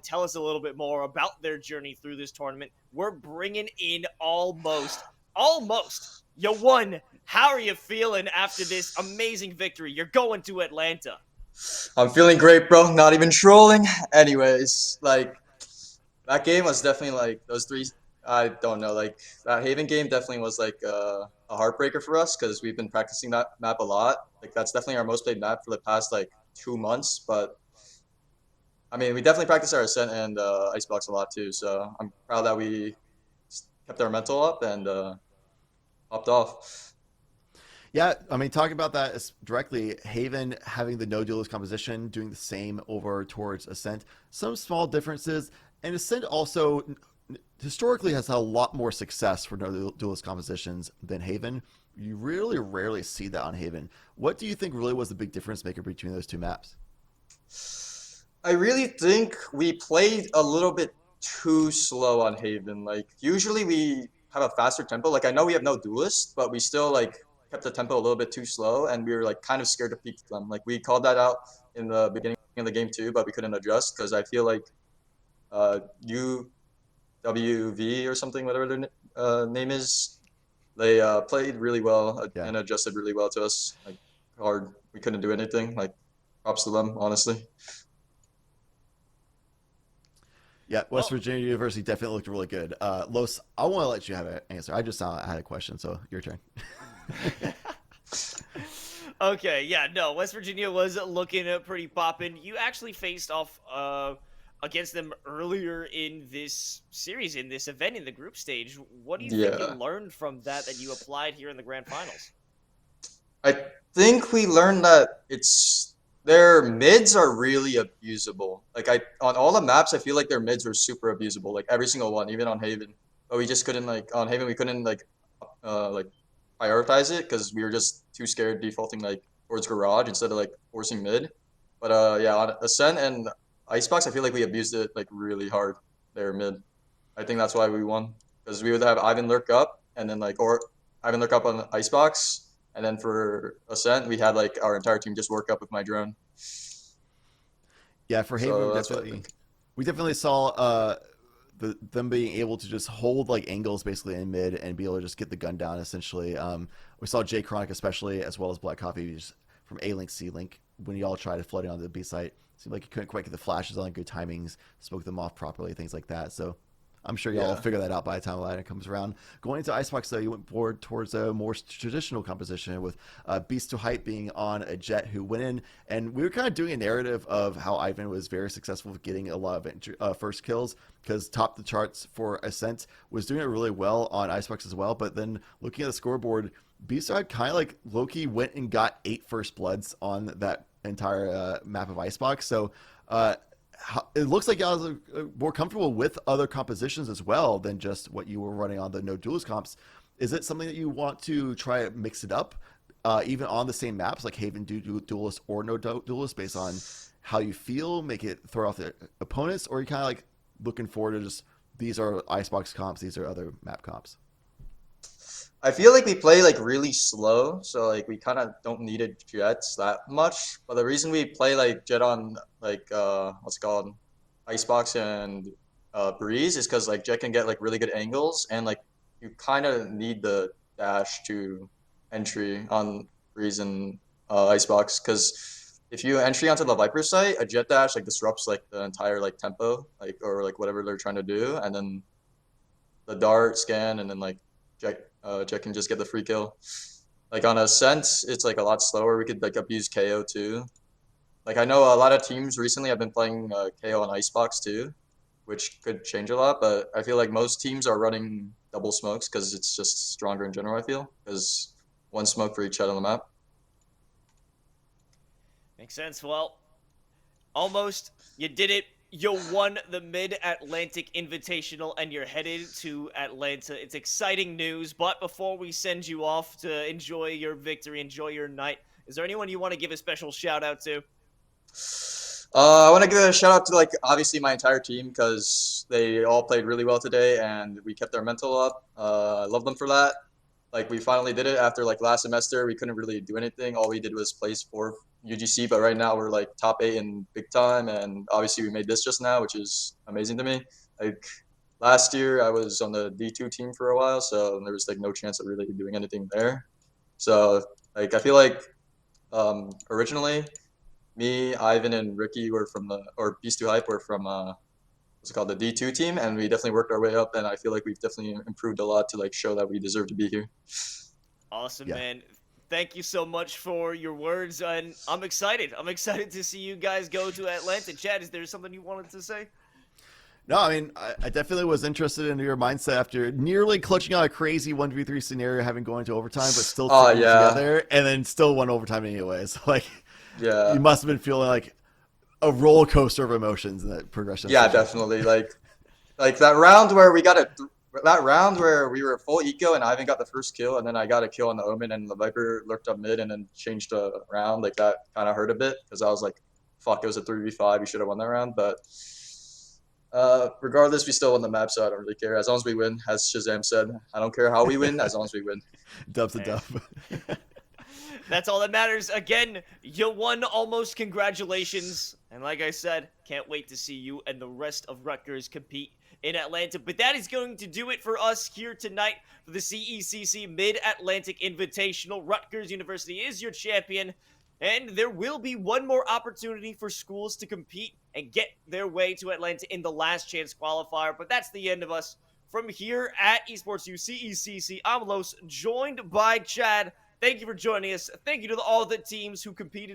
tell us a little bit more about their journey through this tournament. We're bringing in almost you won. How are you feeling after this amazing victory? You're going to Atlanta. I'm feeling great, bro. Not even trolling. Anyways, like that game was definitely like those three. I don't know. Like that Haven game definitely was like a heartbreaker for us because we've been practicing that map a lot. Like that's definitely our most played map for the past like 2 months. But I mean, we definitely practice our ascent and icebox a lot too. So I'm proud that we kept our mental up and popped off. Yeah, I mean, talking about that directly, Haven having the no duelist composition, doing the same over towards Ascent. Some small differences, and Ascent also historically has had a lot more success for no duelist compositions than Haven. You really rarely see that on Haven. What do you think really was the big difference maker between those two maps? I really think we played a little bit too slow on Haven. Like usually we have a faster tempo. Like I know we have no duelist, but we still like kept the tempo a little bit too slow, and we were like kind of scared to peek them. Like we called that out in the beginning of the game too, but we couldn't adjust because I feel like UWV or something, whatever their name is, they played really well Yeah. and adjusted really well to us. Like hard, we couldn't do anything. Like props to them, honestly. Yeah, West Well, Virginia University definitely looked really good. Los, I want to let you have an answer. I just I had a question, so your turn. okay, yeah, no, West Virginia was looking pretty poppin'. You actually faced off against them earlier in this series, in this event, in the group stage. What do you think you Yeah. learned from that you applied here in the grand finals? I think we learned that it's their mids are really abusable. Like I on all the maps, I feel like their mids were super abusable. Like every single one, even on Haven. But we just couldn't like on Haven we couldn't like prioritize it because we were just too scared defaulting like towards garage instead of like forcing mid. But yeah, on Ascent and Icebox, I feel like we abused it like really hard there mid. I think that's why we won because we would have Ivan lurk up and then like or Ivan lurk up on Icebox and then for Ascent we had like our entire team just work up with my drone. Yeah, for Haven, So that's what I think. we definitely saw them being able to just hold like angles basically in mid and be able to just get the gun down essentially. We saw Jay Chronic especially as well as Black Coffee just from A Link C Link when y'all tried flooding onto the B site. Seemed like you couldn't quite get the flashes on good timings, spoke them off properly, things like that. So I'm sure y'all will Yeah. figure that out by the time it comes around. Going into Icebox, though, you went forward towards a more traditional composition with Beast to Hype being on a Jet who went in. And we were kind of doing a narrative of how Ivan was very successful with getting a lot of first kills because top the charts for Ascent, was doing it really well on Icebox as well. But then looking at the scoreboard, Beast to Hype kind of like Loki went and got 8 first bloods on that entire map of Icebox. So it looks like y'all are more comfortable with other compositions as well than just what you were running on the no duelist comps. Is it something that you want to try to mix it up, even on the same maps like Haven duelist or no duelist, based on how you feel, make it throw off the opponents, or are you kind of like looking forward to just these are icebox comps, these are other map comps? I feel like we play like really slow, so like we kind of don't need a Jets that much. But the reason we play like Jet on like what's it called Icebox and Breeze is because like Jet can get like really good angles and like you kind of need the dash to entry on Breeze and Icebox because if you entry onto the Viper site, a Jet dash like disrupts like the entire like tempo like or like whatever they're trying to do, and then the dart scan and then like Jack can just get the free kill. Like on Ascent, it's like a lot slower. We could like abuse KO too. Like I know a lot of teams recently have been playing KO on Icebox too, which could change a lot. But I feel like most teams are running double smokes because it's just stronger in general. I feel because one smoke for each head on the map. Makes sense. Well, almost. You did it. You won the Mid Atlantic Invitational and you're headed to Atlanta. It's exciting news, but before we send you off to enjoy your victory, enjoy your night, is there anyone you want to give a special shout out to? I want to give a shout out to like obviously my entire team because they all played really well today and we kept our mental up. I love them for that. like we finally did it after like last semester. We couldn't really do anything. All we did was place fourth UGC, but right now we're like top 8 in big time, and obviously we made this just now, which is amazing to me. Like last year, I was on the D2 team for a while, so there was like no chance of really doing anything there. So like I feel like originally me, Ivan, and Ricky were from the or Beast 2 Hype were from what's it called, the D2 team, and we definitely worked our way up, and I feel like we've definitely improved a lot to like show that we deserve to be here. Awesome, Yeah. man. Thank you so much for your words, and I'm excited. I'm excited to see you guys go to Atlanta. Chad, is there something you wanted to say? No, I mean, I definitely was interested in your mindset after nearly clutching out a crazy 1v3 scenario, having going to overtime, but still Oh sticking it yeah, together, and then still won overtime anyways. Like, yeah, you must have been feeling like a roller coaster of emotions in that progression. yeah, Situation. definitely. Like that round where we got that round where we were full eco and Ivan got the first kill, and then I got a kill on the Omen, and the Viper lurked up mid and then changed the round. Like that kind of hurt a bit because I was like, fuck, it was a 3v5. We should have won that round, but. Regardless, we still won the map, so I don't really care. As long as we win, as Shazam said, I don't care how we win, as long as we win. Dub's a Man. dub. That's all that matters. Again, you won almost. Congratulations. And like I said, can't wait to see you and the rest of Rutgers compete in Atlanta. But that is going to do it for us here tonight for the CECC Mid-Atlantic Invitational. Rutgers University is your champion. And there will be one more opportunity for schools to compete and get their way to Atlanta in the last chance qualifier. But that's the end of us. From here at Esports U CECC, I'm Los, joined by Chad. Thank you for joining us. Thank you to all the teams who competed